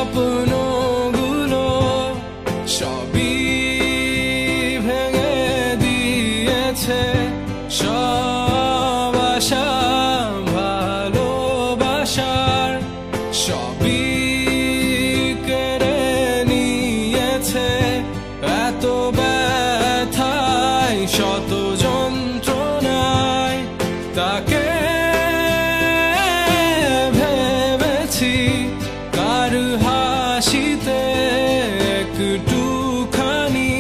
স্বপ্নগুলো সবই ভেঙে দিয়েছে, সব আশা ভালোবাসার সবই কেড়ে নিয়েছে। এত ব্যথায় শত যন্ত্রণায় তাকে ভেবেছি কার হাসিতে একটুখানি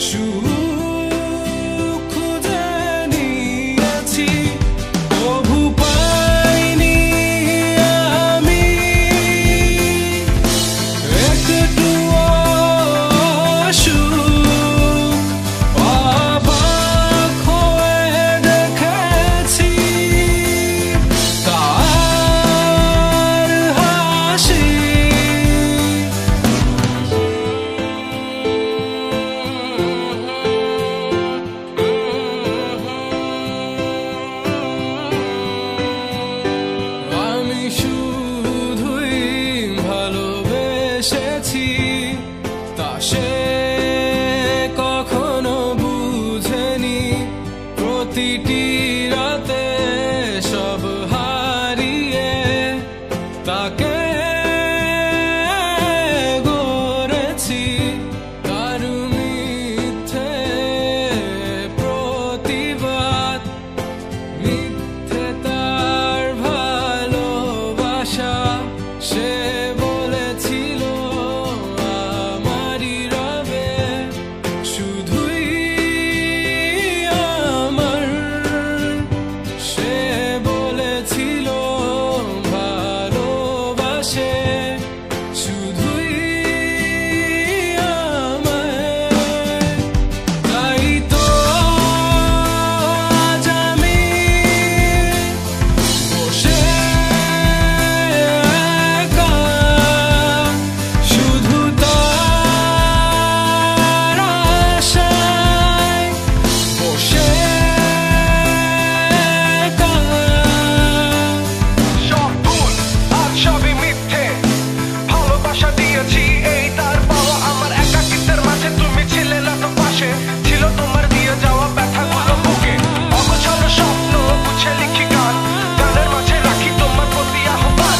সুখ খুঁজে নিয়েছি। তবু পাইনি আমি একটুও সুখ, অবাক হয়ে দেখেছি তার হাসি। আমি শুধুই ভালোবেসেছি, তা সে কখনো বুঝেনি। প্রতিটি রাতে সব হারিয়ে তাকে গড়েছি, তার মিথ্যে প্রতিবাদ, মিথ্যে তার ভালোবাসা। সে বলেছিল আমারই রবে শুধুই আমার, সে বলেছিল ভালোবাসে শুধুই আমায়। তাই তো আজ আমি বসে একা, শুধু তার আশায় বসে একা। সব ভুল আর সবই মিথ্যে, ভালোবাসা দিয়েছি এই তার পাওয়া। আমার একাকিত্বের মাঝে তুমি ছিলে না তো পাশে, ছিল তোমার দিয়ে যাওয়া ব্যথাগুলো বুকে। অগোছালো স্বপ্ন গুছে লিখি গান, গানের মাঝে রাখি তোমার প্রতি আহ্বান।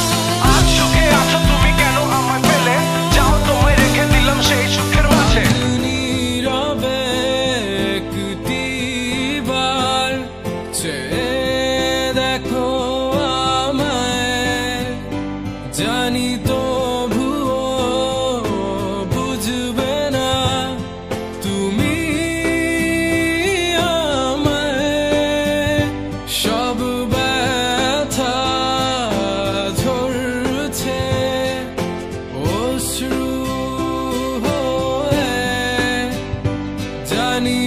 আজ সুখে আছো তুমি, কেন আমায় পেলে যাও, তোমায় রেখে দিলাম সেই সুখের মাঝে। নীরবে একটিবার চেয়ে দেখো আমায়, জানি তবুও বুঝবে না তুমি আমায়। সব ব্যথা ঝরছে অশ্রু হয়ে, জানি